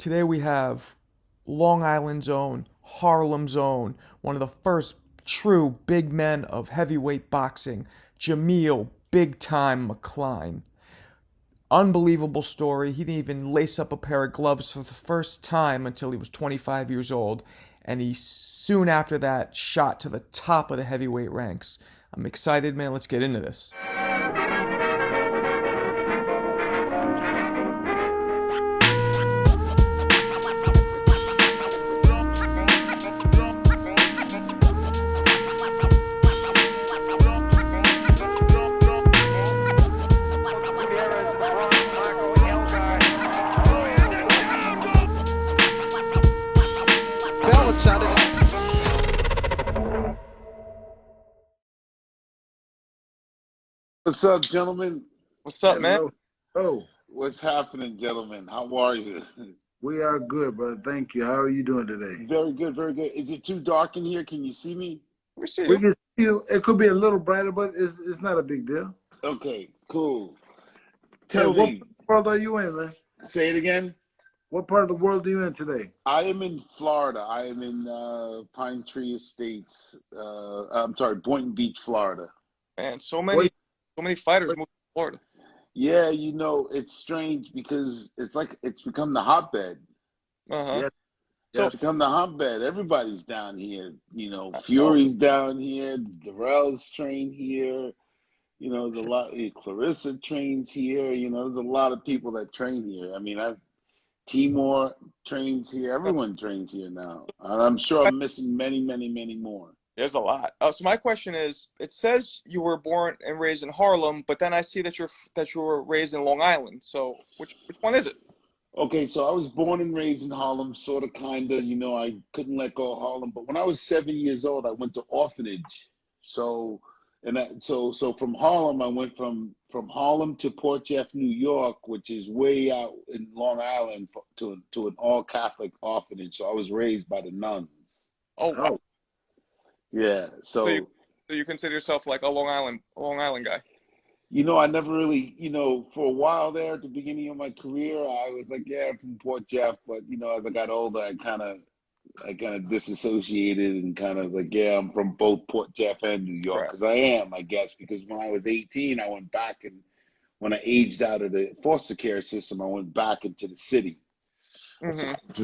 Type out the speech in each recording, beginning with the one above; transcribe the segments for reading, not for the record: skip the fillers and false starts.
Today we have Long Island's own, Harlem's own, one of the first true big men of heavyweight boxing, Jameel Big Time McCline. Unbelievable story. He didn't even lace up a pair of gloves for the first time until he was 25 years old, and he soon after that shot to the top of the heavyweight ranks. I'm excited, man. Let's get into this. What's up, gentlemen? What's up, man? Hello. Oh, What's happening, gentlemen? How are you? we are good, brother. Thank you. How are you doing today? Very good, very good. Is it too dark in here? Can you see me? We see We you. can see you. It could be a little brighter, but it's not a big deal. Okay, cool. Hey, Tell what me, world are you in, man? say it again. What part of the world are you in today? I am in Florida. I am in Pine Tree Estates. I'm sorry, Boynton Beach, Florida. Man, so What? many fighters what moved to Florida. Yeah, it's strange because it's like it's become the hotbed. Uh-huh. yes, So, It's yes. become the hotbed. Everybody's down here. Fury's down here. Darrell's trained here. There's a lot. Clarissa trains here. There's a lot of people that train here. I mean, Timor trains here. Everyone trains here now. And I'm sure I'm missing many, many, many more. there's a lot. So my question is, it says you were born and raised in Harlem, but then I see that you were raised in Long Island. So which one is it? Okay, so I was born and raised in Harlem, sort of, kind of. I couldn't let go of Harlem. But when I was 7 years old, I went to orphanage. So, so from Harlem, I went from Harlem to Port Jeff, New York, which is way out in Long Island, to an all Catholic orphanage. So I was raised by the nuns. Oh, wow. Oh, Yeah. So you consider yourself like a Long Island guy. I never really, for a while there at the beginning of my career, I was like, yeah, I'm from Port Jeff. But, as I got older, I kind of disassociated and kind of like, yeah, I'm from both Port Jeff and New York, Right. because I am, I guess, because when I was 18, I went back, and when I aged out of the foster care system, I went back into the city, Mm-hmm. which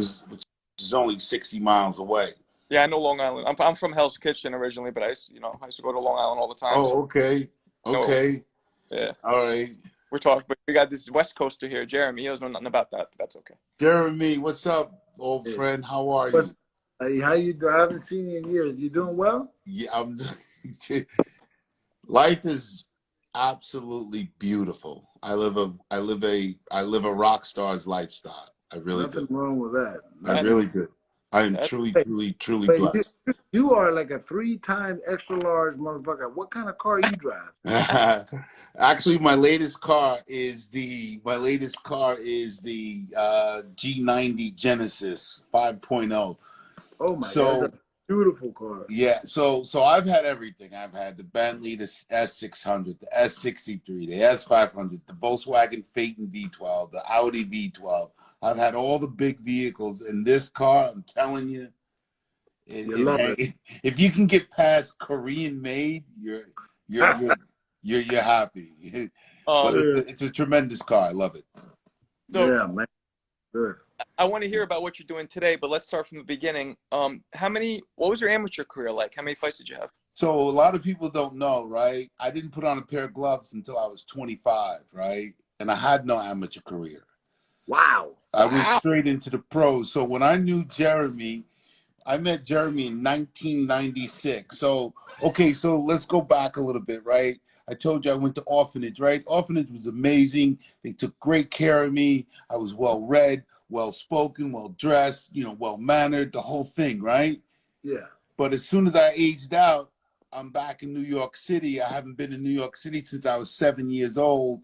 is only 60 miles away. Yeah, I know Long Island. I'm from Hell's Kitchen originally, but I used to go to Long Island all the time. So Oh, okay. I know, Okay. yeah, All right. we're talking. But we got this West Coaster here, Jeremy. He doesn't know nothing about that, but that's okay. Jeremy, what's up, old hey. friend? How are But you? how you doing? I haven't seen you in years. You doing well? Yeah, life is absolutely beautiful. I live a rock star's lifestyle. I really Nothing do. wrong with that. I That, really do. I am that truly, Hey, truly, truly but blessed. you are like a 3-time extra large motherfucker. What kind of car you drive? Actually, my latest car is the G90 Genesis 5.0. Oh my God, So that's a beautiful car. yeah, so I've had everything. I've had the Bentley, the S600, the S63, the S500, the Volkswagen Phaeton V12, the Audi V12. I've had all the big vehicles. In this car, I'm telling you, You love it. if you can get past Korean made, you're happy. But um. it's a tremendous car. I love it. So Yeah, man. Good. I want to hear about what you're doing today, but let's start from the beginning. What was your amateur career like? How many fights did you have? So a lot of people don't know, right? I didn't put on a pair of gloves until I was 25, right? And I had no amateur career. Wow. I went straight into the pros. So when I knew Jeremy, I met Jeremy in 1996. So, okay, so let's go back a little bit, right? I told you I went to orphanage, right? Orphanage was amazing. They took great care of me. I was well read, well spoken, well dressed, well mannered, the whole thing, right? Yeah. But as soon as I aged out, I'm back in New York City. I haven't been in New York City since I was 7 years old.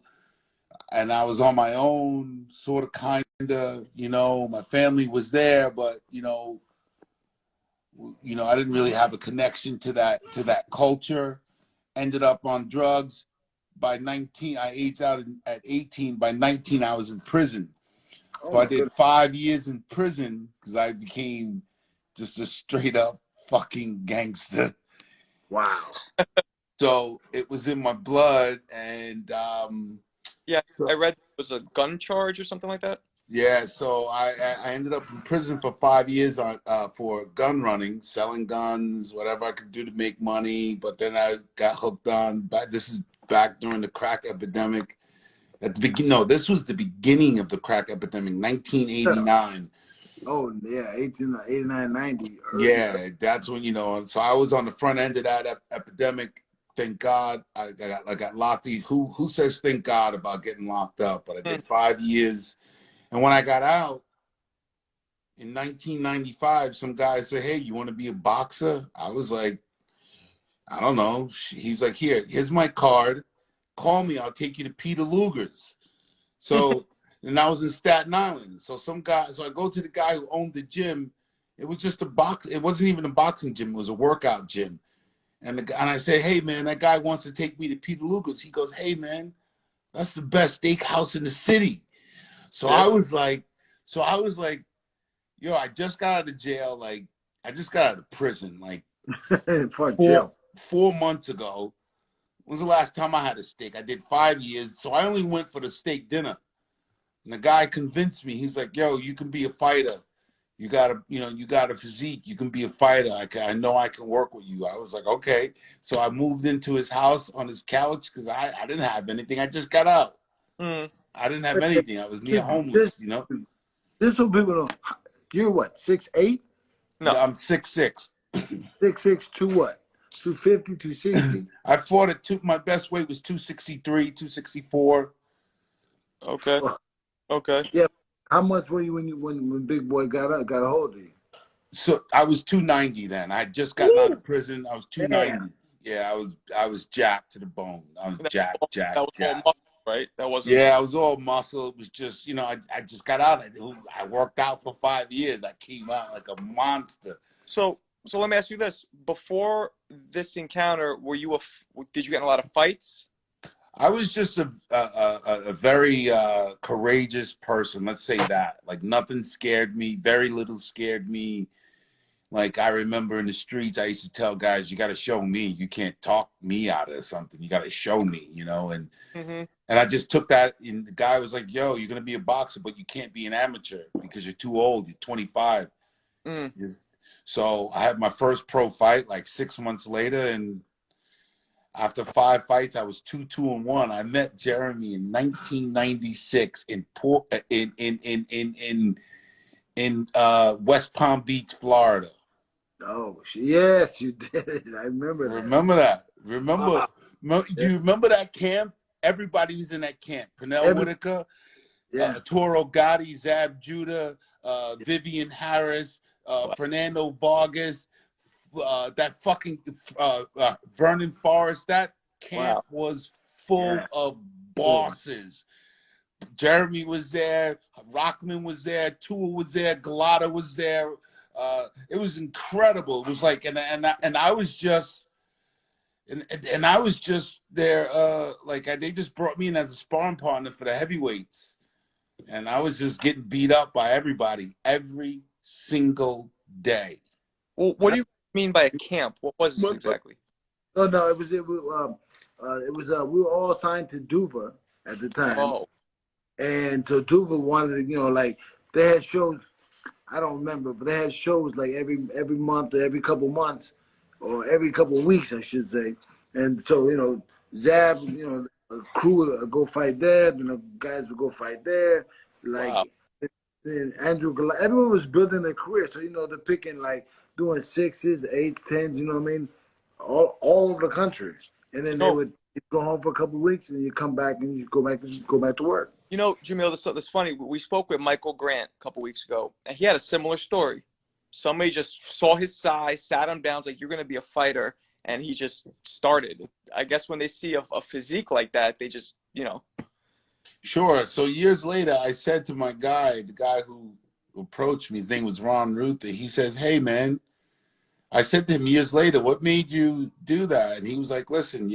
And I was on my own, sort of, kind of, my family was there, but, I didn't really have a connection to that culture. Ended up on drugs. By 19, I aged out at 18. By 19, I was in prison. Oh So I my did goodness. 5 years in prison because I became just a straight up fucking gangster. Wow. So it was in my blood, and Yeah, so I read it was a gun charge or something like that. yeah, so I ended up in prison for 5 years on for gun running, selling guns, whatever I could do to make money. But then I got hooked on. But this is back during the crack epidemic. At the beginning, no, this was the beginning of the crack epidemic, 1989. Oh yeah, 1889, 90, early. Yeah, that's when So I was on the front end of that epidemic. Thank God I got locked. Who says thank God about getting locked up? But I Hmm. did 5 years, and when I got out in 1995, some guy said, "Hey, you want to be a boxer?" I was like, "I don't know." He's like, "Here's my card. Call me. I'll take you to Peter Luger's." So, and I was in Staten Island. So I go to the guy who owned the gym. It was just a box. It wasn't even a boxing gym. It was a workout gym. And I said, "Hey man, that guy wants to take me to Peter Luger's." He goes, "Hey man, that's the best steakhouse in the city." So Yeah. I was like, yo, I just got out of jail. Like, I just got out of prison. Like Fuck four jail. 4 months ago. When was the last time I had a steak? I did 5 years. So I only went for the steak dinner. And the guy convinced me. He's like, "Yo, you can be a fighter. You got a physique. You can be a fighter. I know I can work with you." I was like, "Okay." So I moved into his house on his couch because I didn't have anything. I just got out. Hmm. I didn't have anything. I was near This, homeless. this so people know. You're what? 6'8"? No. I'm 6'6". 6'6", to what? 250, 260? I fought my best weight was 263, 264. Okay. Fuck. Okay. Yeah. How much were you when Big Boy got a hold of you? So I was 290 then. I had just gotten out Woo! of prison. I was Damn. 290. Yeah, I was jacked to the bone. I was And jacked, that jacked, was all jacked. muscle, right? That wasn't. Yeah, I was all muscle. It was just, I just got out. I worked out for 5 years. I came out like a monster. So let me ask you this: before this encounter, did you get in a lot of fights? I was just a very courageous person. Let's say that. Like nothing scared me. Very little scared me. Like I remember in the streets, I used to tell guys, "You got to show me. You can't talk me out of something. You got to show me." Mm-hmm. And I just took that. And the guy was like, "Yo, you're gonna be a boxer, but you can't be an amateur because you're too old. You're 25." Mm. So I had my first pro fight like 6 months later, and after 5 fights, I was 2-2-1. I met Jeremy in 1996 in West Palm Beach, Florida. Oh, yes, you did. I remember that. Remember that? Remember? Wow. Do Yeah. you remember that camp? Everybody was in that camp. Pernell Every, Whitaker, yeah. Toro Gotti, Zab Judah, Vivian Harris, Wow. Fernando Vargas, that fucking Vernon Forrest. That camp Wow. was full Yeah. of Oh, bosses. Jeremy was there, Rockman was there, Tua was there, Galata was there. It was incredible. It was like, and I was just, and I was just there. They just brought me in as a sparring partner for the heavyweights, and I was just getting beat up by everybody every single day. Well, what do you mean by a camp? What was this exactly? no, no, we were all signed to Duva at the time. Oh, And so Duva wanted to, like they had shows. I don't remember, but they had shows like every month or every couple months or every couple weeks, I should say. And so Zab, a crew would go fight there, then the guys would go fight there. Like wow. and Andrew, everyone was building their career, so they're picking like doing sixes, eights, tens. You know what I mean? All over the country, and then they So, would go home for a couple of weeks, and you come back and you go back to work. Jamil, this funny. We spoke with Michael Grant a couple weeks ago, and he had a similar story. Somebody just saw his size, sat him down, was like, "You're going to be a fighter," and he just started. I guess when they see a physique like that, they just, Sure. So years later, I said to my guy, the guy who approached me, his name was Ron Ruther. He says, "Hey, man," I said to him years later, "What made you do that?" And he was like, "Listen,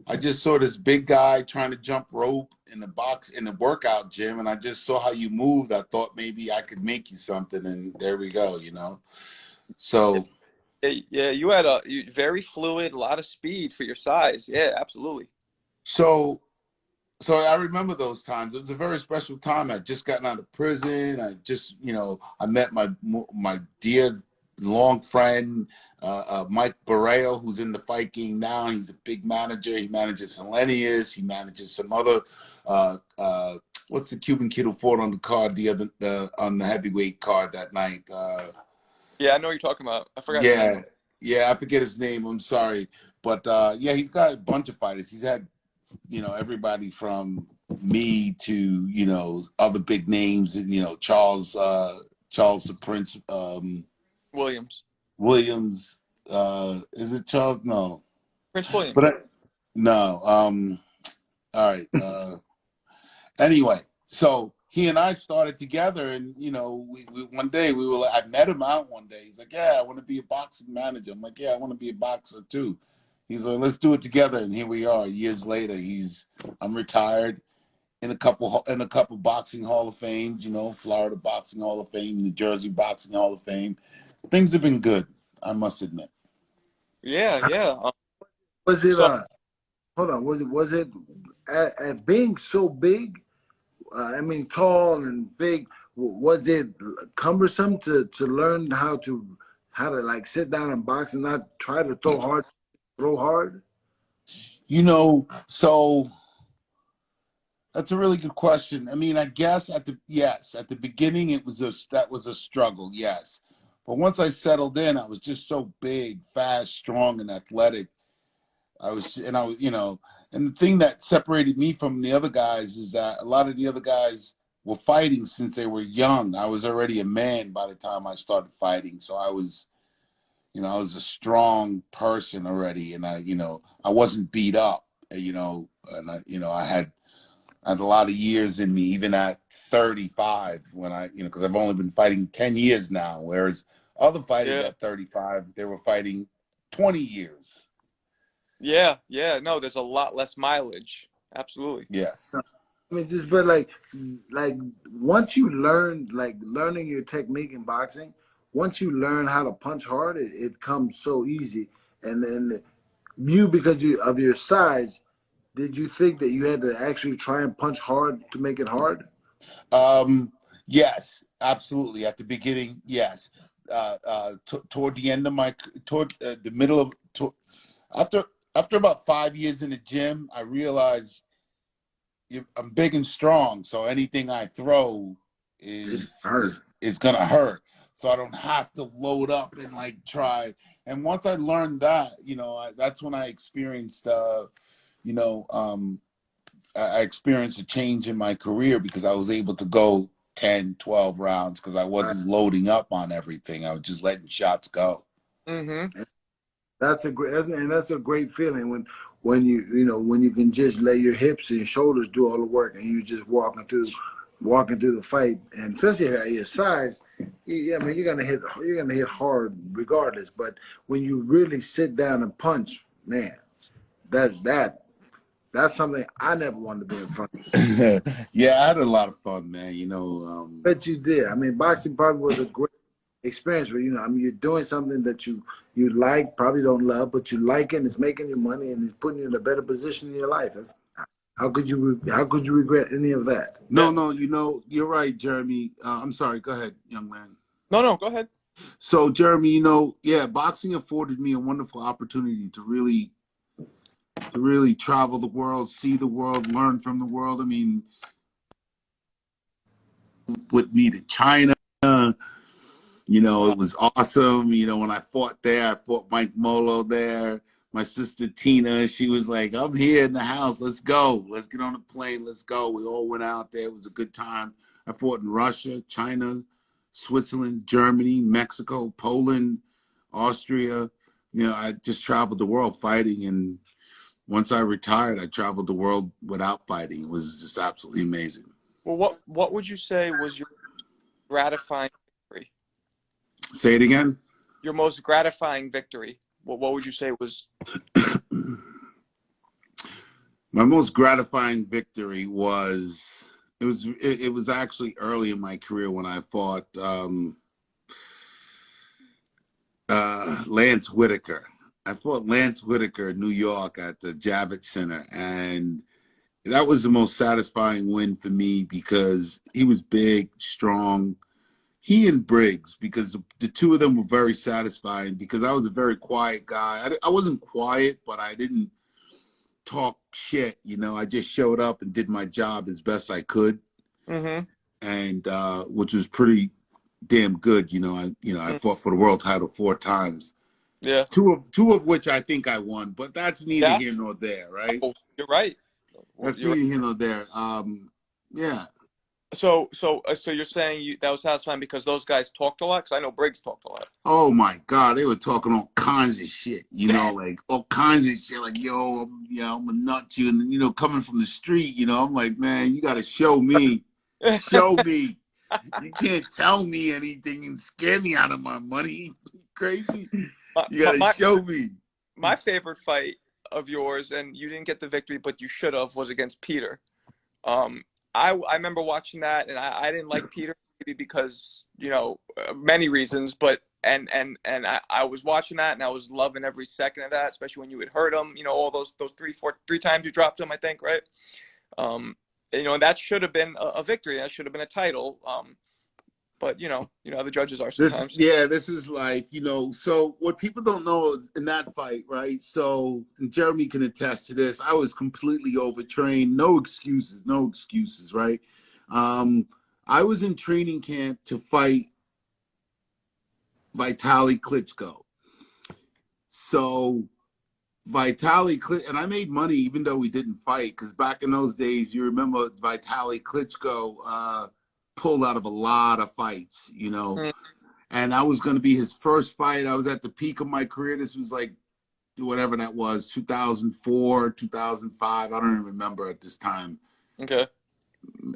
I just saw this big guy trying to jump rope in the workout gym, and I just saw how you moved. I thought maybe I could make you something, and there we go, you know. Yeah, So yeah, you very fluid, a lot of speed for your size. Yeah, absolutely. so so I remember those times. It was a very special time. I just gotten out of prison. I just, you know, I met my dear long friend, Mike Barreo, who's in the fight game now. He's a big manager. He manages Hellenius. He manages some other. Uh, uh, what's the Cuban kid who fought on the card on the heavyweight card that night? Yeah, I know what you're talking about. I forgot his name. Yeah, yeah, I forget his name. I'm sorry, but yeah, he's got a bunch of fighters. He's had, you know, everybody from me to, you know, other big names, and, you know, Charles the Prince, Williams. Williams, is it Charles? No, Prince William. but no, all right, anyway, so he and I started together, and, you know, we one day we were I met him out one day. He's like, yeah, I want to be a boxing manager. I'm like, yeah, I want to be a boxer too. He's like, let's do it together, and here we are. Years later, I'm retired, in a couple boxing Hall of Fames, you know, Florida Boxing Hall of Fame, New Jersey Boxing Hall of Fame. Things have been good, I must admit. Yeah, yeah. Was it So hold on, was it at being so big, I mean tall and big, was it cumbersome to learn how to like sit down and box and not try to throw hard? You know, so that's a really good question. I mean, I guess at the beginning that was a struggle, yes. But once I settled in, I was just so big, fast, strong, and athletic. I was, you know, and the thing that separated me from the other guys is that a lot of the other guys were fighting since they were young. I was already a man by the time I started fighting. So I was, you know, I was a strong person already, and you know, I wasn't beat up, you know, and you know, I had a lot of years in me, even at 35, when you know, because I've only been fighting 10 years now, whereas other fighters yeah, at 35, they were fighting 20 years. yeah, yeah. No, there's a lot less mileage. Absolutely. Yes. I mean, just but like once you learn like learning your technique in boxing, once you learn how to punch hard, it comes so easy. And then you, because of your size, did you think that you had to actually try and punch hard to make it hard? Yes, absolutely. At the beginning, yes. Toward the end of toward the middle of, after about 5 years in the gym, I realized I'm big and strong, so anything I throw It's is hard. is gonna hurt. So I don't have to load up and like try. And once I learned that, you know, that's when I experienced, you know, I experienced a change in my career because I was able to go 10, 12 rounds because I wasn't loading up on everything. I was just letting shots go. Mm-hmm. That's a great feeling when you know when you can just let your hips and your shoulders do all the work and you just walking through the fight, and especially at your size, I mean you're gonna hit hard regardless. But when you really sit down and punch, man, that that that's something I never wanted to be in front of. Yeah, I had a lot of fun, man. You know, But you did. I mean, boxing probably was a great experience where, you know, I mean, you're doing something that you like, probably don't love, but you like it, and it's making you money, and it's putting you in a better position in your life. How could you regret any of that? Yeah. no, you know, you're right, Jeremy. I'm sorry. Go ahead, young man. No, no, go ahead. So, Jeremy, you know, yeah, boxing afforded me a wonderful opportunity to really travel the world, see the world, learn from the world. I mean, with me to China, you know, Wow. it was awesome. You know, when I fought there, I fought Mike Molo there. My sister Tina, she was like, I'm here in the house. Let's go. Let's get on a plane. Let's go. We all went out there. It was a good time. I fought in Russia, China, Switzerland, Germany, Mexico, Poland, Austria. You know, I just traveled the world fighting. And once I retired, I traveled the world without fighting. It was just absolutely amazing. Well, what would you say was your gratifying victory? Say it again. Your most gratifying victory. What would you say was? My most gratifying victory was it was actually early in my career when I fought Lance Whitaker. I fought Lance Whitaker in New York at the Javits Center, and that was the most satisfying win for me because he was big, strong. He and Briggs, because the two of them were very satisfying because I was a very quiet guy. I wasn't quiet, but I didn't talk shit. You know, I just showed up and did my job as best I could, and which was pretty damn good. I fought for the world title 4 times. Yeah. Two of which I think I won, but that's neither here nor there, right? Oh, you're right. That's neither here nor there. Yeah. So you're saying that was satisfying because those guys talked a lot? Because I know Briggs talked a lot. Oh my God, they were talking all kinds of shit. Like all kinds of shit. Like, yo, I'm gonna nut you, and then, coming from the street, I'm like, man, you gotta show me, show me. You can't tell me anything and scare me out of my money. Crazy. You gotta show me. My favorite fight of yours, and you didn't get the victory, but you should have, was against Peter. I remember watching that, and I didn't like Peter maybe because many reasons, but I was watching that and I was loving every second of that, especially when you had hurt him. All those three times you dropped him, I think, right? And that should have been a victory. That should have been a title. But the judges are sometimes. This is life, So what people don't know in that fight, right? So, and Jeremy can attest to this. I was completely overtrained. No excuses, right? I was in training camp to fight Vitaly Klitchko. So Vitaly Klitchko, and I made money even though we didn't fight, because back in those days, you remember Vitaly Klitchko pulled out of a lot of fights, and I was going to be his first fight. I was at the peak of my career. This was like whatever that was, 2004, 2005. I don't even remember at this time. Okay.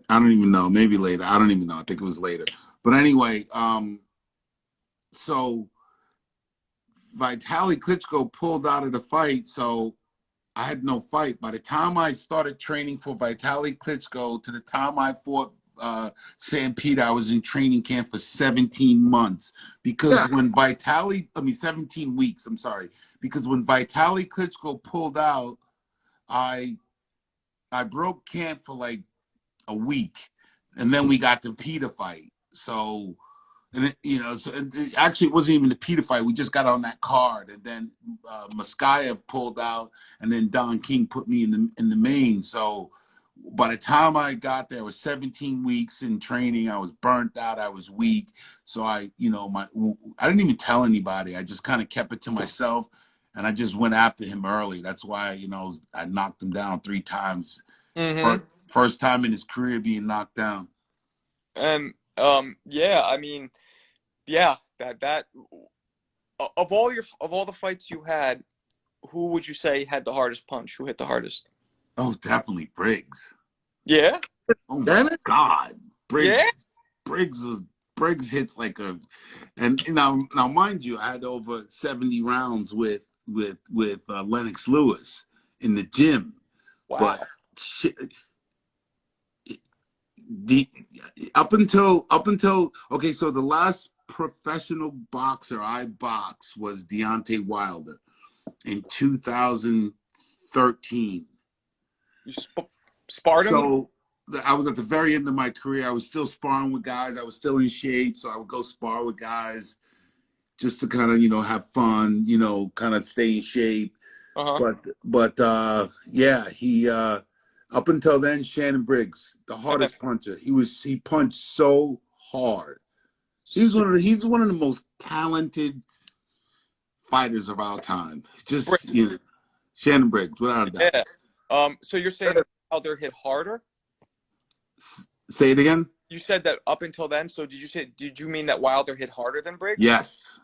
I don't even know. Maybe later. I don't even know. I think it was later. But anyway, so Vitaly Klitchko pulled out of the fight, so I had no fight. By the time I started training for Vitaly Klitchko to the time I fought Sam Peter, I was in training camp for 17 months because when 17 weeks, I'm sorry, because when Vitaly Klitschko pulled out, I broke camp for like a week, and then we got the Peter fight. So, and it actually it wasn't even the Peter fight. We just got on that card, and then Moskayev pulled out, and then Don King put me in the main. So by the time I got there, it was 17 weeks in training. I was burnt out. I was weak. So I didn't even tell anybody. I just kind of kept it to myself, and I just went after him early. That's why, I knocked him down 3 times. First time in his career being knocked down. And I mean, that of all the fights you had, who would you say had the hardest punch? Who hit the hardest? Oh, definitely Briggs. Yeah. Oh my God, Briggs. Yeah. Briggs hits like a, and now mind you, I had over 70 rounds with Lennox Lewis in the gym. Wow. But shit, up until okay, so the last professional boxer I boxed was Deontay Wilder in 2013. You sparred him? So I was at the very end of my career. I was still sparring with guys. I was still in shape, so I would go spar with guys just to kind of have fun, kind of stay in shape. But he up until then, Shannon Briggs, the hardest puncher. He punched so hard. He's one of the most talented fighters of our time. Just Shannon Briggs, without a doubt. Yeah. So you're saying Wilder hit harder? Say it again. You said that up until then. So did you mean that Wilder hit harder than Briggs? Yes.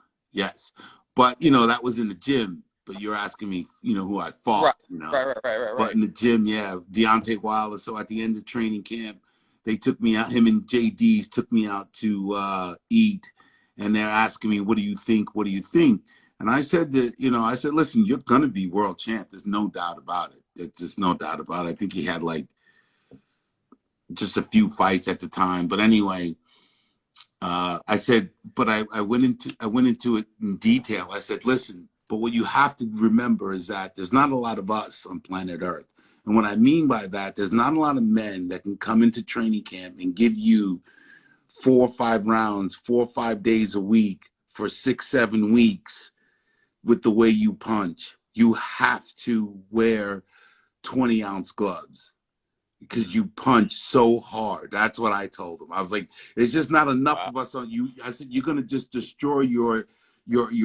But that was in the gym. But you're asking me, who I fought. Right. But in the gym, Deontay Wilder. So at the end of training camp, they took me out. Him and JD's took me out to eat, and they're asking me, "What do you think? What do you think?" And I said that, listen, you're gonna be world champ. There's no doubt about it. There's just no doubt about it. I think he had like just a few fights at the time. But anyway, I said, but I went into it in detail. I said, listen, but what you have to remember is that there's not a lot of us on planet Earth. And what I mean by that, there's not a lot of men that can come into training camp and give you 4 or 5 rounds, 4 or 5 days a week for 6, 7 weeks with the way you punch. You have to wear 20-ounce gloves because you punch so hard. That's what I told him. I was like, there's just not enough of us on you. I said, you're going to just destroy your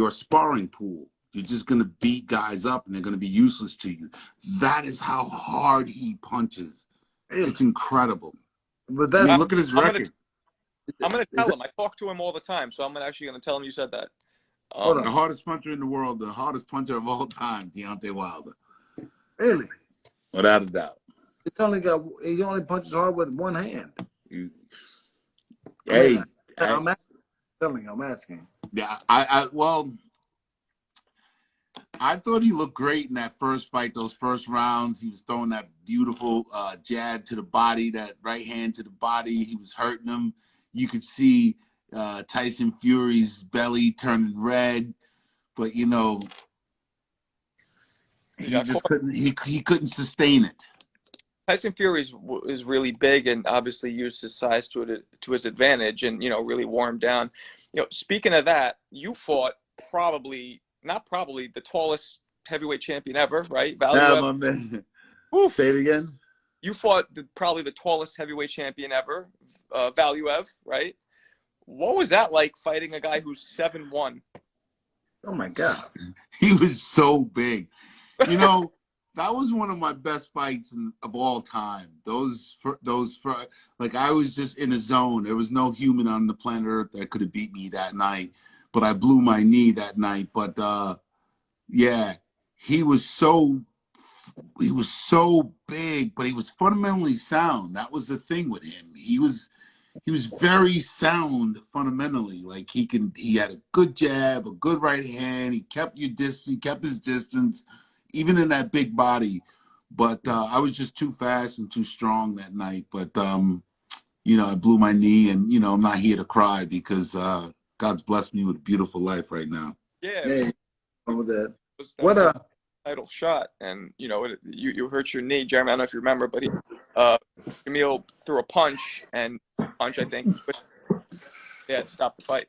sparring pool. You're just going to beat guys up and they're going to be useless to you. That is how hard he punches. It's incredible. But that's, I mean, look at his record. I'm going to tell him. I talk to him all the time, so I'm actually going to tell him you said that. The hardest puncher in the world, the hardest puncher of all time, Deontay Wilder. Really? Without a doubt. He only punches hard with one hand. I'm asking. Yeah, well, I thought he looked great in that first fight, those first rounds. He was throwing that beautiful jab to the body, that right hand to the body. He was hurting him. You could see Tyson Fury's belly turning red, but you know, he just couldn't. He couldn't sustain it. Tyson Fury is really big and obviously used his size to his advantage, and really wore him down. Speaking of that, you fought not probably the tallest heavyweight champion ever, right? My man. Say it again. You fought probably the tallest heavyweight champion ever, Valuev, right? What was that like fighting a guy who's 7'1"? Oh my God. He was so big. That was one of my best fights of all time. Like I was just in a zone. There was no human on the planet Earth that could have beat me that night. But I blew my knee that night. But yeah, he was so big, but he was fundamentally sound. That was the thing with him. He was very sound fundamentally. Like he had a good jab, a good right hand. He kept his distance, even in that big body. But I was just too fast and too strong that night. But I blew my knee, and I'm not here to cry because God's blessed me with a beautiful life right now. Yeah. That. What a title shot, and you hurt your knee, Jeremy. I don't know if you remember, but Jameel threw a punch, I think. But, stop the fight.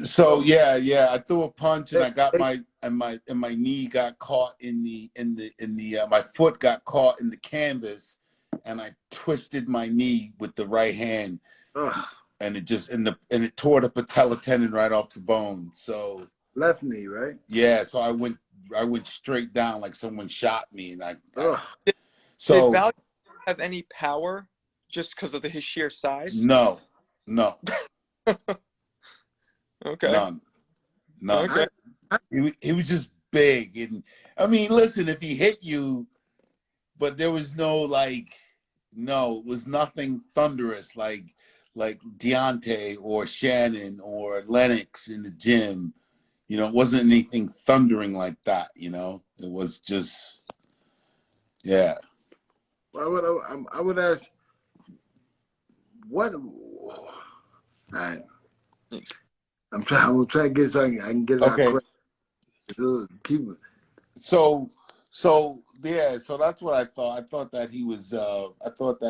So yeah, I threw a punch, and I got my knee got caught in the my foot got caught in the canvas, and I twisted my knee with the right hand. Ugh. And it tore the patella tendon right off the bone. So left knee, right? Yeah. So I went straight down like someone shot me, and did Valuev have any power just because of his sheer size? No. Okay. None. Okay. He was just big, and I mean, listen, if he hit you, but there was it was nothing thunderous like Deontay or Shannon or Lennox in the gym. It wasn't anything thundering like that. It was just, yeah. Well, I would ask, what? I'm trying to get something I can get it out quick. Keep it. So yeah. So that's what I thought. I thought that he was. I thought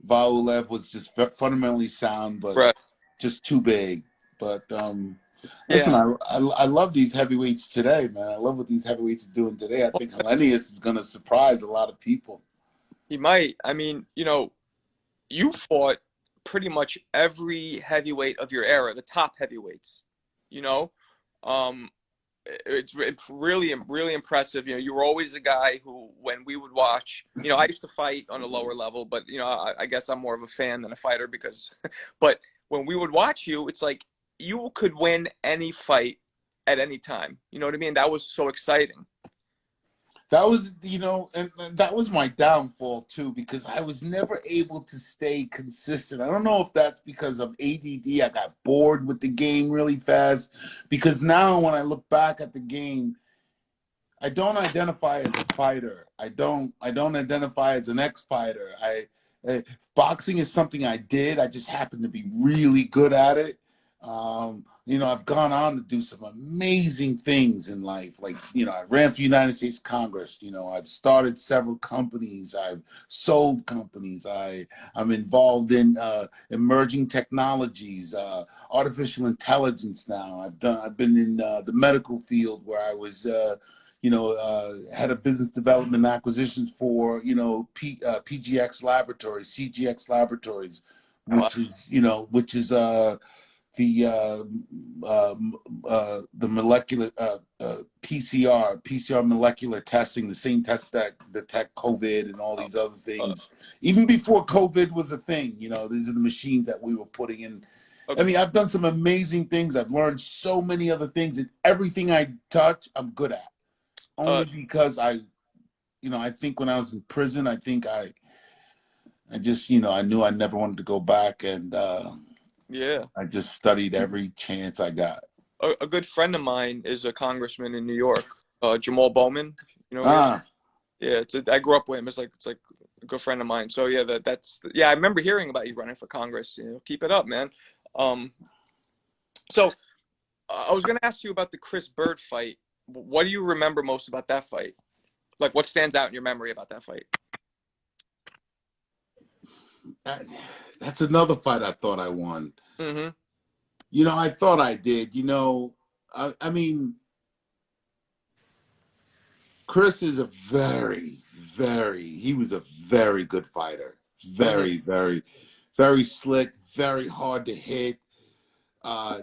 Valuev was just fundamentally sound, but just too big. But listen, I love these heavyweights today, man. I love what these heavyweights are doing today. I think Hellenius is going to surprise a lot of people. He might. I mean, you fought pretty much every heavyweight of your era, the top heavyweights. It's really, really impressive. You were always a guy who, when we would watch, I used to fight on a lower level, but I guess I'm more of a fan than a fighter but when we would watch you, it's like you could win any fight at any time. You know what I mean? That was so exciting. That was, and that was my downfall too, because I was never able to stay consistent. I don't know if that's because of ADD. I got bored with the game really fast, because now when I look back at the game, I don't identify as a fighter. I don't identify as an ex-fighter. Boxing is something I did. I just happened to be really good at it. You know, I've gone on to do some amazing things in life. Like, you know, I ran for United States Congress. You know, I've started several companies. I've sold companies. I'm involved in emerging technologies, artificial intelligence now. I've been in the medical field where I was head of business development and acquisitions for, PGX Laboratories, CGX Laboratories, Wow. which is the molecular PCR molecular testing, the same tests that detect COVID and all these other Uh, things. Even before COVID was a thing, you know, these are the machines that we were putting in. I okay. mean, I've done some amazing things. I've learned so many other things, and everything I touch, I'm good at. Uh, Only because I think when I was in prison, I just, I knew I never wanted to go back, and yeah. I just studied every chance I got. A good friend of mine is a congressman in New York, Jamal Bowman. You know who he is? Ah, Yeah, I grew up with him. It's like a good friend of mine. So yeah, that's yeah. I remember hearing about you running for Congress. You know, keep it up, man. Um, so I was gonna ask you about the Chris Byrd fight. What do you remember most about that fight? Like, what stands out in your memory about that fight? that, that's another fight I thought I won. Mm-hmm. You know, I thought I did. You know, I mean, Chris is he was a very good fighter. Mm-hmm. Very, very, very slick, very hard to hit.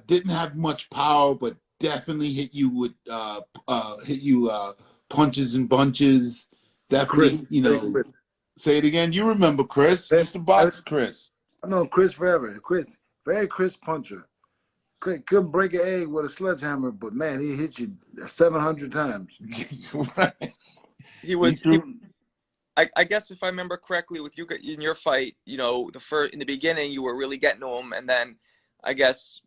Didn't have much power, but definitely hit you with punches and bunches. Chris, Definitely, hey, Chris. say it again. You remember Chris? Hey, Used to box Chris. I've known Chris forever. Chris, very crisp puncher. Couldn't break an egg with a sledgehammer, but man, he hit you 700 times. Right. He He was he. threw. I guess if I remember correctly, with you in your fight, you know, in the beginning, you were really getting to him, and then I guess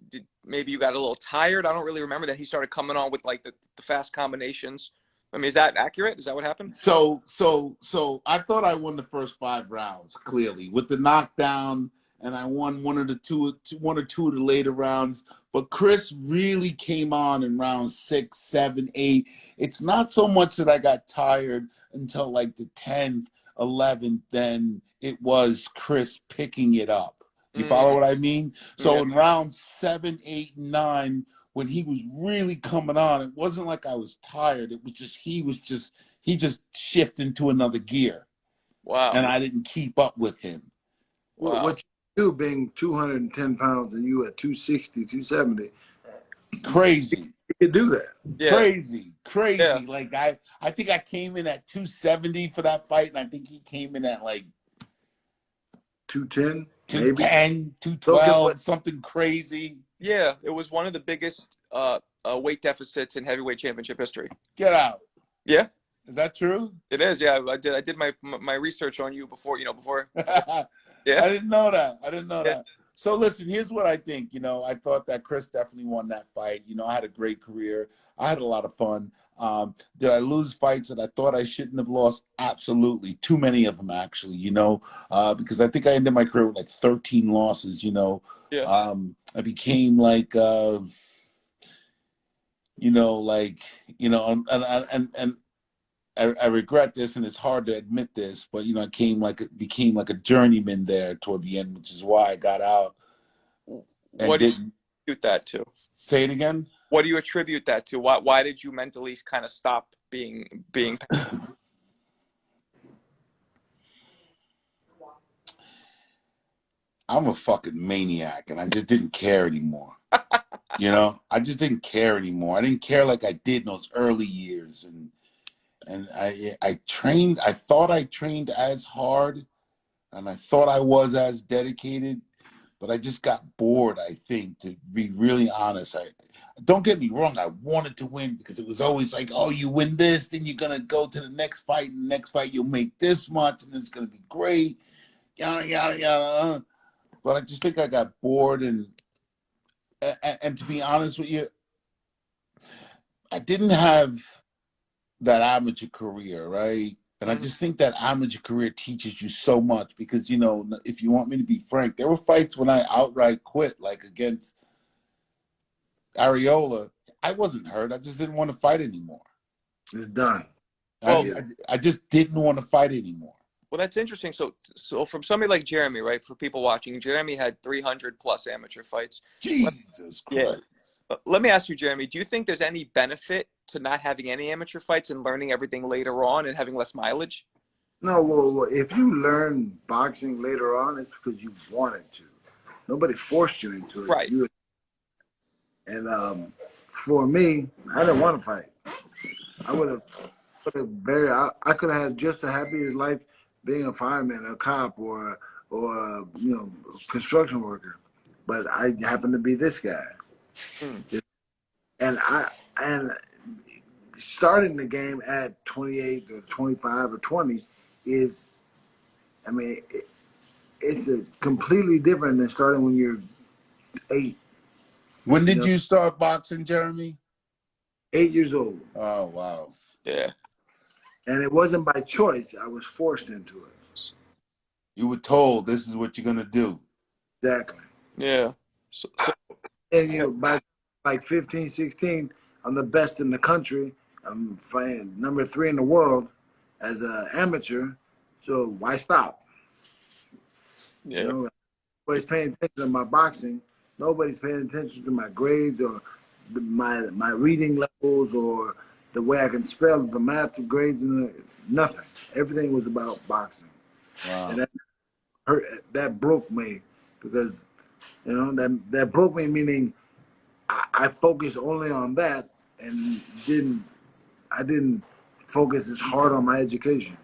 maybe you got a little tired. I don't really remember that he started coming on with like the fast combinations. I mean, is that accurate? Is that what happened? So I thought I won the first 5 rounds clearly with the knockdown, and I won one or two of the later rounds. But Chris really came on in round 6, 7, 8. It's not so much that I got tired until like the 10th, 11th. Then it was Chris picking it up. You follow Mm, what I mean? So yeah. in round 7, 8, 9, when he was really coming on, it wasn't like I was tired. It was just he just shifted into another gear, Wow. and I didn't keep up with him. Wow. What you do being 210 pounds and you at 260, 270, Crazy, you can do that. Yeah. crazy, Yeah. crazy. Like I think I came in at 270 for that fight, and I think he came in at like 210, maybe. 210, Don't get 212, something crazy. Yeah. It was one of the biggest weight deficits in heavyweight championship history. Get out. Yeah, Is that true? it is. Yeah, I did my research on you before. You know, before. Yeah. I didn't know that. I didn't know Yeah. that. So listen, here's what I think. You know, I thought that Chris definitely won that fight. You know, I had a great career. I had a lot of fun. Did I lose fights that I thought I shouldn't have lost? Absolutely. Too many of them, actually, because I think I ended my career with like 13 losses, Yeah. I became like, and I regret this, and it's hard to admit this, but I became like a journeyman there toward the end, which is why I got out and What do you didn't. attribute that to? Say it again. What do you attribute that to? Why did you mentally kind of stop being? I'm a fucking maniac, and I just didn't care anymore. I just didn't care anymore. I didn't care like I did in those early years, and I trained. I thought I trained as hard, and I thought I was as dedicated, but I just got bored. I think, to be really honest, I don't get me wrong. I wanted to win because it was always like, oh, you win this, then you're gonna go to the next fight, and the next fight you'll make this much, and it's gonna be great, yada yada yada. But I just think I got bored, and to be honest with you, I didn't have that amateur career, right? And I just think that amateur career teaches you so much because, you know, if you want me to be frank, there were fights when I outright quit, like against Areola. I wasn't hurt. I just didn't want to fight anymore. It's done. I just didn't want to fight anymore. Well, that's interesting. So from somebody like Jeremy, right? For people watching, Jeremy had 300 plus amateur fights. Jesus Christ. Let me ask you, Jeremy, do you think there's any benefit to not having any amateur fights and learning everything later on and having less mileage? No, well, if you learn boxing later on, it's because you wanted to. Nobody forced you into it. Right. And for me, I didn't want to fight. I would have I could have had just as happy as life being a fireman, a cop, or you know, construction worker. But I happened to be this guy. And starting the game at 28 or 25 or 20 is, I mean, it's a completely different than starting when you're 8. When did you start boxing, Jeremy? 8 years old. Oh, wow. Yeah. And it wasn't by choice. I was forced into it. You were told this is what you're going to do. Exactly. Yeah. And you know, by like 15, 16, I'm the best in the country. I'm fighting number 3 in the world as an amateur. So why stop? Yeah. You know, nobody's paying attention to my boxing. Nobody's paying attention to my grades or my reading levels or the way I can spell the math grades and nothing. Everything was about boxing. Wow. And that broke me because, you know, that broke me, meaning I focused only on that and I didn't focus as hard on my education.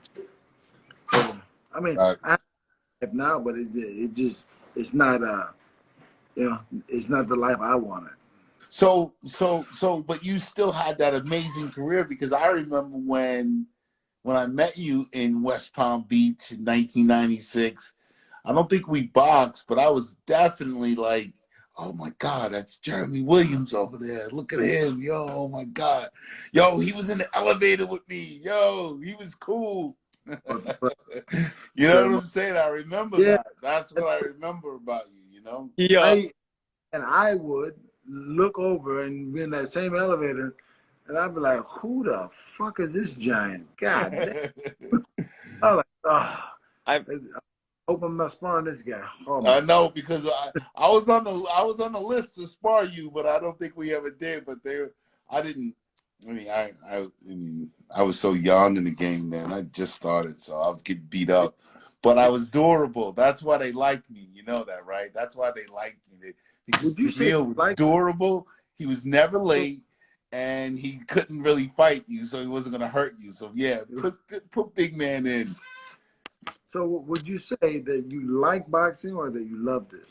So, I mean, I have now, but it's not you know, it's not the life I wanted. So, but you still had that amazing career because I remember when I met you in West Palm Beach in 1996. I don't think we boxed, but I was definitely like, oh my God, that's Jeremy Williams over there. Look at him. Yo, oh my God. Yo, he was in the elevator with me. Yo, he was cool. You know what I'm saying? I remember that. That's what I remember about you, you know? I would look over and be in that same elevator, and I'd be like, who the fuck is this giant? God damn. I was like, oh. I hope I'm not sparring this guy. Oh, I know because I was on the list to spar you, but I don't think we ever did. But I didn't. I mean, I was so young in the game then. I just started, so I was getting beat up. But I was durable. That's why they liked me. You know that, right? That's why they liked me. Because Jameel was durable. He was never late, and he couldn't really fight you, so he wasn't going to hurt you. So yeah, put big man in. So would you say that you like boxing or that you loved it?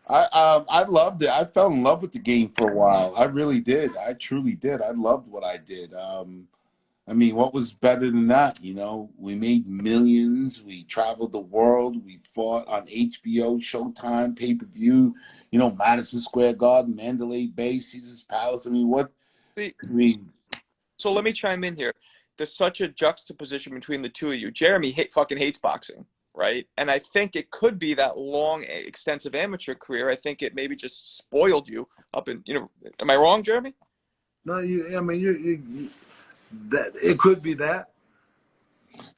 I loved it. I fell in love with the game for a while. I really did. I truly did. I loved what I did. I mean, what was better than that? You know, we made millions. We traveled the world. We fought on HBO, Showtime, pay-per-view. You know, Madison Square Garden, Mandalay Bay, Caesar's Palace. I mean, what? So let me chime in here. There's such a juxtaposition between the two of you. Jeremy fucking hates boxing, right? And I think it could be that long, extensive amateur career. I think it maybe just spoiled you up in, you know, am I wrong, Jeremy? No, I mean, that it could be that.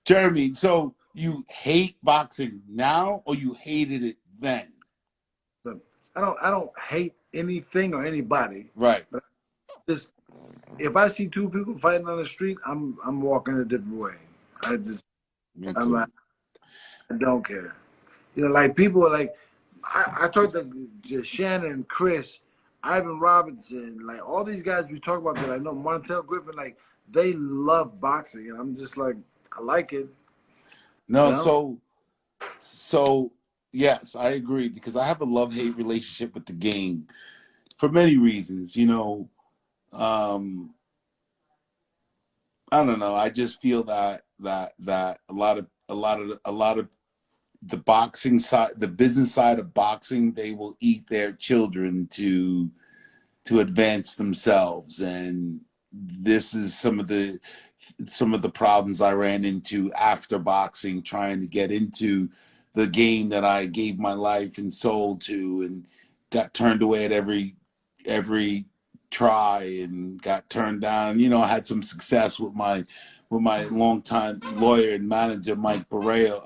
Jeremy, so you hate boxing now or you hated it then? But I don't hate anything or anybody. Right. But just if I see two people fighting on the street, I'm walking a different way. I don't care. You know, like people are like, I talked to Shannon, Chris, Ivan Robinson, like all these guys we talk about that I know, Montel Griffin, like they love boxing, and I'm just like, I like it. No, you know? so yes, I agree because I have a love-hate relationship with the game for many reasons. You know, I don't know. I just feel that a lot of the boxing side, the business side of boxing, they will eat their children to advance themselves, and this is some of the some of the problems I ran into after boxing, trying to get into the game that I gave my life and soul to, and got turned away at every try and got turned down. You know, I had some success with my longtime lawyer and manager, Mike Barreo.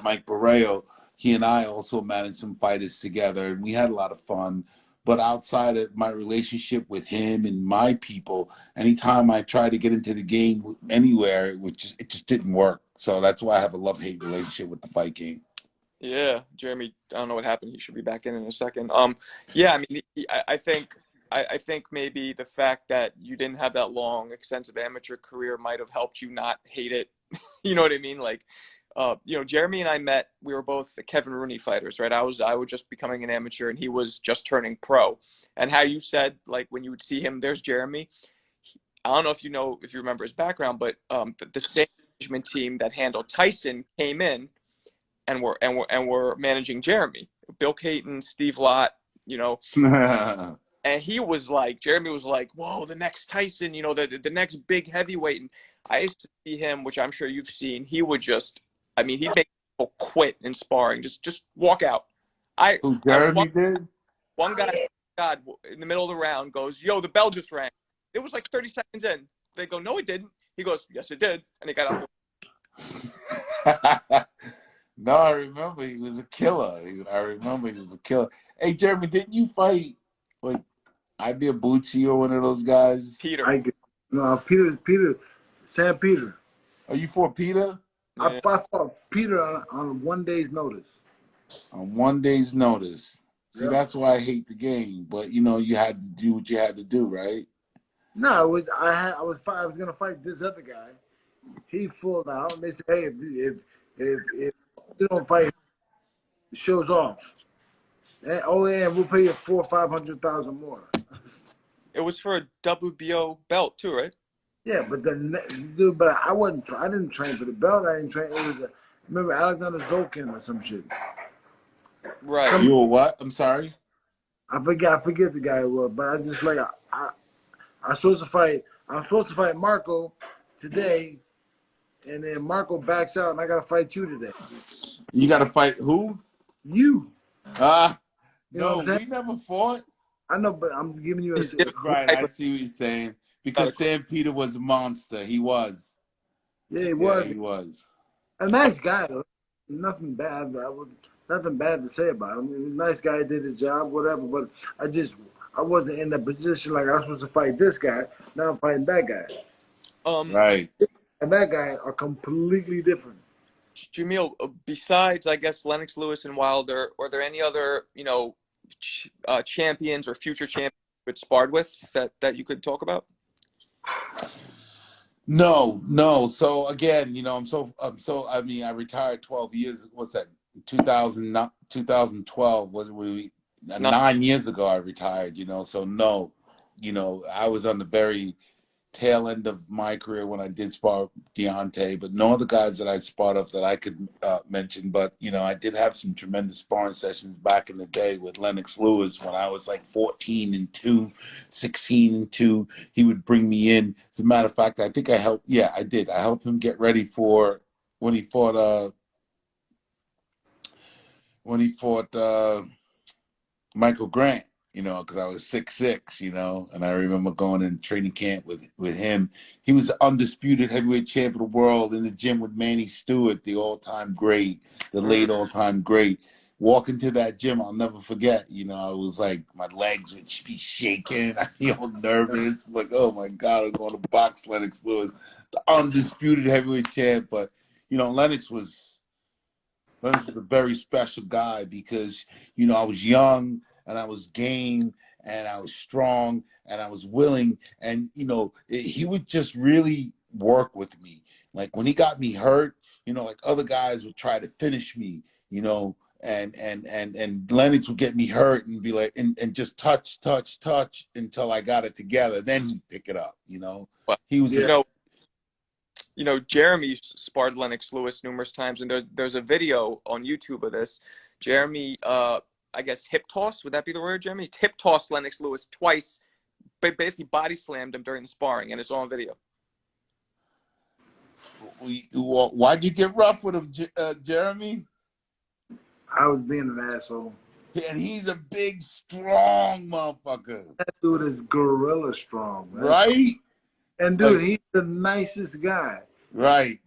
Mike Barreo. He and I also managed some fighters together, and we had a lot of fun. But outside of my relationship with him and my people, anytime I tried to get into the game anywhere, it just didn't work. So that's why I have a love-hate relationship with the fight game. Yeah, Jeremy, I don't know what happened. He should be back in a second. Yeah, I mean, I think maybe the fact that you didn't have that long, extensive amateur career might have helped you not hate it. You know what I mean? Like, Jeremy and I met. We were both Kevin Rooney fighters, right? I was just becoming an amateur, and he was just turning pro. And how you said, like, when you would see him, there's Jeremy. I don't know if if you remember his background, but the same management team that handled Tyson came in and we're managing Jeremy, Bill Caton, Steve Lott, and Jeremy was like, whoa, the next Tyson, the next big heavyweight. And I used to see him, which I'm sure you've seen. He would he'd make people quit in sparring, just walk out. Who Jeremy did? One guy, God, in the middle of the round goes, yo, the bell just rang. It was like 30 seconds in. They go, no, it didn't. He goes, yes, it did. And he got up. No, I remember he was a killer. I remember he was a killer. Hey, Jeremy, didn't you fight like Ibeabuchi or one of those guys? Peter. Peter, Sam Peter. Are you for Peter? Yeah. I fought Peter on 1 day's notice. On 1 day's notice. See, Yep. That's why I hate the game. But you had to do what you had to do, right? No, I was gonna fight this other guy. He pulled out. And they said, hey, if you don't fight, the show's off. And, we'll pay you $400,000 or $500,000 more. It was for a WBO belt too, right? Yeah, but I didn't train for the belt. I didn't train. Remember Alexander Zolkin or some shit. Right. You were what? I'm sorry. I forget the guy it was, but I just I'm supposed to fight Marco today, and then Marco backs out, and I gotta fight you today. You gotta fight who? You. No, we never fought. I know, but I'm giving you a right. I see what you're saying because Sam Peter was a monster. He was. Yeah, he was. He was a nice guy though. Nothing bad. Nothing bad to say about him. He was a nice guy, did his job, whatever. But I wasn't in that position like I was supposed to fight this guy. Now I'm fighting that guy. Right. And that guy are completely different. Jameel, besides, I guess, Lennox Lewis and Wilder, are there any other, champions or future champions you sparred with that you could talk about? No. So again, I retired 12 years. What's that? 2012 was 9 years ago I retired, so no, I was on the very tail end of my career when I did spar Deontay, but no other guys that I sparred of that I could mention. But, I did have some tremendous sparring sessions back in the day with Lennox Lewis when I was like 14-2, 16-2. He would bring me in. As a matter of fact, I think I helped. Yeah, I did. I helped him get ready for when he fought Michael Grant, because I was 6'6", and I remember going in training camp with him. He was the undisputed heavyweight champ of the world in the gym with Manny Stewart, the all-time great, the late all-time great. Walking to that gym, I'll never forget. I was like, my legs would be shaking. I feel nervous. Like, oh my God, I'm going to box Lennox Lewis, the undisputed heavyweight champ. But, Lennox was a very special guy because, I was young and I was game and I was strong and I was willing. And, he would just really work with me. Like when he got me hurt, like other guys would try to finish me, and Lennox would get me hurt and be like, and just touch until I got it together. Then he'd pick it up, Well, he was, Jeremy sparred Lennox Lewis numerous times, and there's a video on YouTube of this. Jeremy, I guess hip toss, would that be the word, Jeremy? Hip toss Lennox Lewis twice, basically body slammed him during the sparring, and it's on video. Why'd you get rough with him, Jeremy? I was being an asshole. And he's a big, strong motherfucker. That dude is gorilla strong, man. Right? And dude, he's the nicest guy. Right.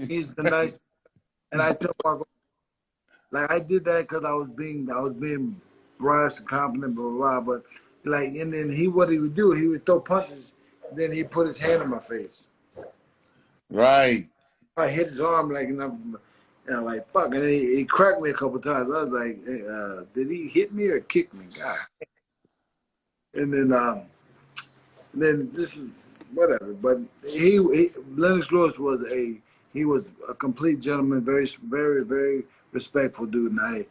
He's the nicest. And I tell Marco, like I did that because I was being brash and confident, blah, blah, blah. But like, and then what he would do, he would throw punches. Then he'd put his hand in my face. Right. I hit his arm like, and I'm like, fuck. And then he cracked me a couple times. I was like, hey, did he hit me or kick me? God. And then just whatever. But Lennox Lewis was a complete gentleman, very, very, very respectful dude. And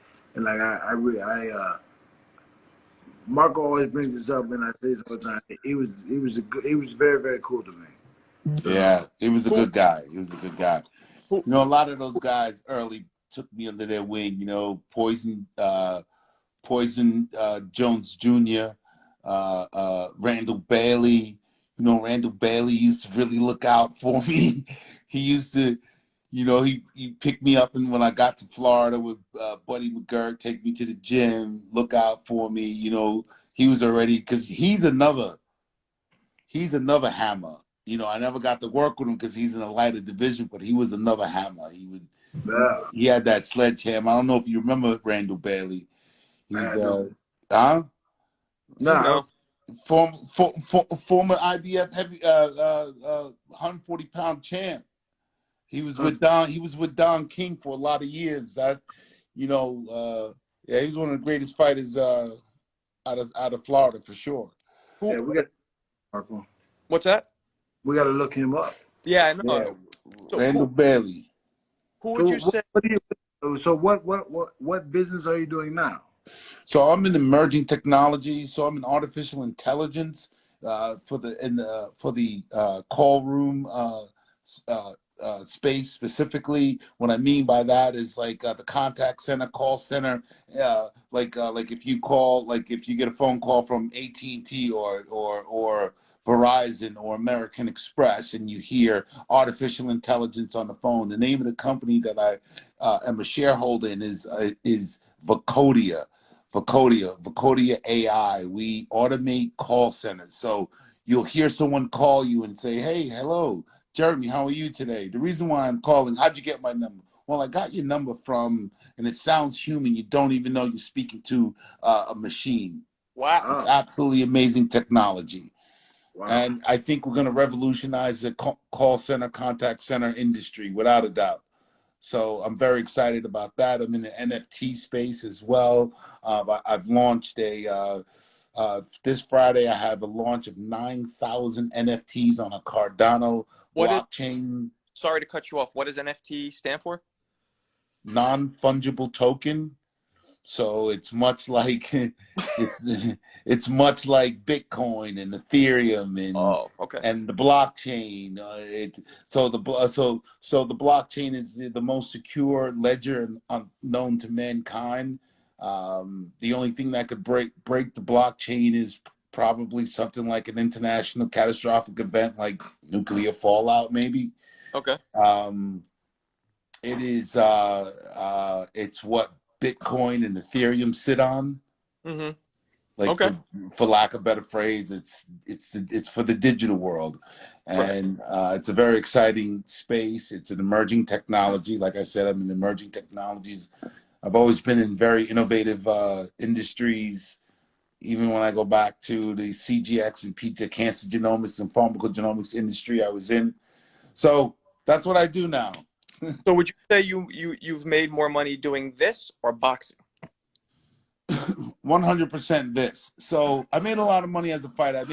Marco always brings this up, and I say this all the time. He was very, very cool to me. Yeah, he was a good guy. He was a good guy. You know, a lot of those guys early took me under their wing. You know, Poison Jones Jr., Randall Bailey. You know, Randall Bailey used to really look out for me. He used to, you know, he picked me up, and when I got to Florida with Buddy McGirt, take me to the gym, look out for me. You know, he was already, because he's another hammer. You know, I never got to work with him because he's in a lighter division, but he was another hammer. He had that sledgehammer. I don't know if you remember Randall Bailey. He's No. Former IBF heavy 140-pound champ. He was with Don King for a lot of years. He was one of the greatest fighters out of Florida for sure. Yeah, we got Marco. What's that? We got to look him up. Yeah, I know. Yeah. So Randall Bailey. Who would you say? What business are you doing now? So I'm in emerging technology. So I'm in artificial intelligence for the call room space specifically. What I mean by that is like the contact center, call center. Like if you get a phone call from AT&T or Verizon or American Express, and you hear artificial intelligence on the phone. The name of the company that I am a shareholder in is Vocodia. Vocodia AI. We automate call centers. So you'll hear someone call you and say, "Hey, hello, Jeremy, how are you today? The reason why I'm calling, how'd you get my number?" Well, I got your number from, and it sounds human. You don't even know you're speaking to a machine. Wow. It's absolutely amazing technology. Wow. And I think we're going to revolutionize the call center, contact center industry without a doubt. So I'm very excited about that. I'm in the NFT space as well. I've launched this Friday, I have a launch of 9,000 NFTs on a Cardano blockchain. Sorry to cut you off. What does NFT stand for? Non-fungible token. So it's much like it's much like Bitcoin and Ethereum and the blockchain. So the blockchain is the most secure ledger known to mankind. The only thing that could break the blockchain is probably something like an international catastrophic event like nuclear fallout, maybe. Okay. It is it's what Bitcoin and Ethereum sit on. Mm-hmm. Like, okay. For lack of a better phrase, it's for the digital world, and it's a very exciting space. It's an emerging technology. Like I said, I'm in emerging technologies. I've always been in very innovative industries. Even when I go back to the CGX and PETA, cancer genomics and pharmacogenomics industry I was in. So that's what I do now. So would you say you've made more money doing this or boxing? 100% this. So I made a lot of money as a fighter.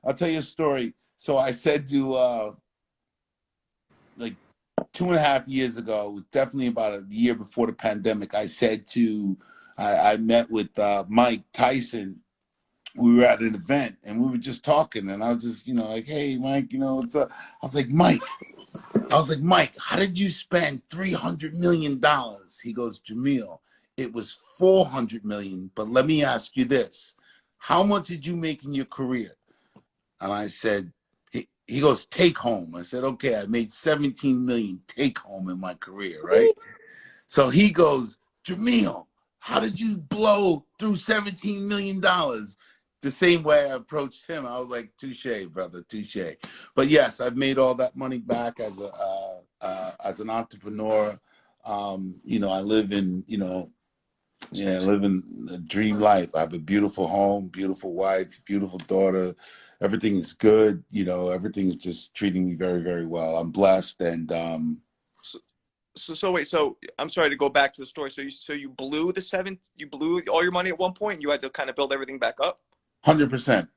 I'll tell you a story. So I said to like 2.5 years ago, it was definitely about a year before the pandemic, I met with Mike Tyson. We were at an event and we were just talking, and I was just, like, "Hey, Mike, what's up?" I was like, Mike, how did you spend $300 million? He goes, "Jameel, it was $400 million, but let me ask you this. How much did you make in your career?" And I said, he goes, take home. I said, okay, I made 17 million take home in my career, right? So he goes, Jameel, how did you blow through $17 million? The same way I approached him. I was like, touche, brother, touche. But yes, I've made all that money back as an entrepreneur. You know, I live in, you know, yeah, living a dream life. I have a beautiful home, beautiful wife, beautiful daughter. Everything is good. You know, everything is just treating me very, very well. I'm blessed, and So wait, so I'm sorry to go back to the story. So you blew you blew all your money at one point, and you had to kind of build everything back up? 100%,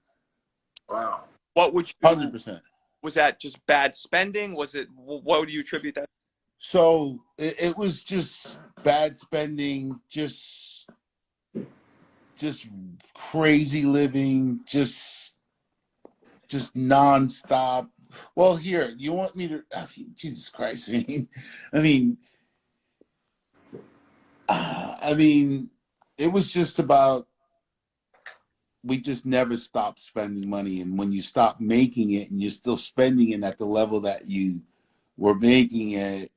Wow. What would you, 100%. was that just bad spending? Was it, what would you attribute that? So it was just bad spending, just crazy living, just nonstop. Well, here, you want me to? I mean, Jesus Christ! I mean, it was just about, we just never stopped spending money, and when you stop making it and you're still spending it at the level that you were making it,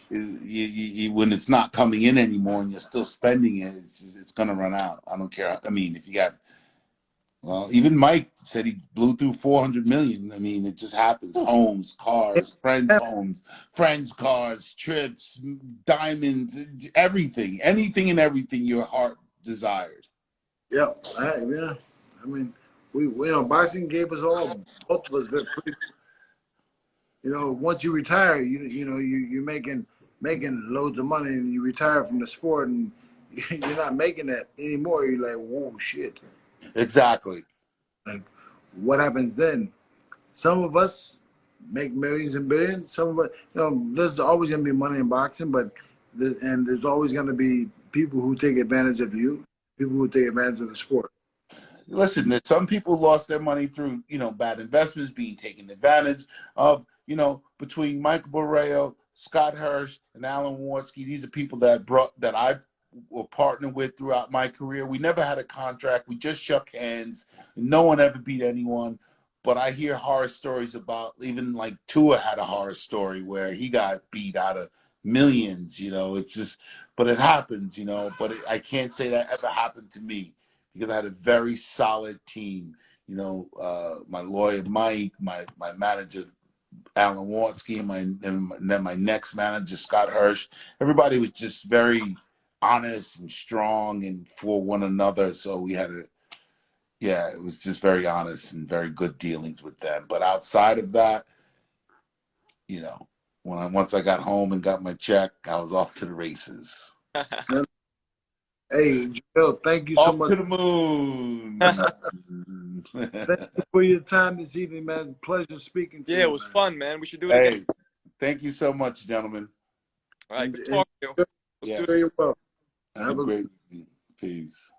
when it's not coming in anymore and you're still spending it, it's going to run out. I don't care. I mean, if you got, well, even Mike said he blew through 400 million. I mean, it just happens. Homes, cars, friends' homes, friends' cars, trips, diamonds, everything, anything and everything your heart desired. Yeah, yeah. I mean, we you know, boxing gave us all, both of us, pretty, you know, once you retire, you know, you're making loads of money, and you retire from the sport, and you're not making that anymore. You're like, whoa, shit. Exactly. Like, what happens then? Some of us make millions and billions. Some of us, you know, there's always going to be money in boxing, but there's always going to be people who take advantage of you, people who take advantage of the sport. Listen, that some people lost their money through, you know, bad investments, being taken advantage of. You know, between Michael Borrell, Scott Hirsch, and Alan Wartsky, these are people that I were partnered with throughout my career. We never had a contract. We just shook hands. No one ever beat anyone. But I hear horror stories about, even like Tua had a horror story where he got beat out of millions. You know, it's just, but it happens. You know, but I can't say that ever happened to me, because I had a very solid team. You know, my lawyer Mike, my manager Alan Wartsky, and then my next manager Scott Hirsch. Everybody was just very honest and strong and for one another. So we had yeah, it was just very honest and very good dealings with them. But outside of that, you know, once I got home and got my check, I was off to the races. Hey, Joel, thank you so Off much. to the moon. Thank you for your time this evening, man. Pleasure speaking to you. Yeah, it was Man. fun, man. We should do it again. Hey, thank you so much, gentlemen. All right, good talking to you. Yeah. Sure, you're welcome. Have a great evening. Peace.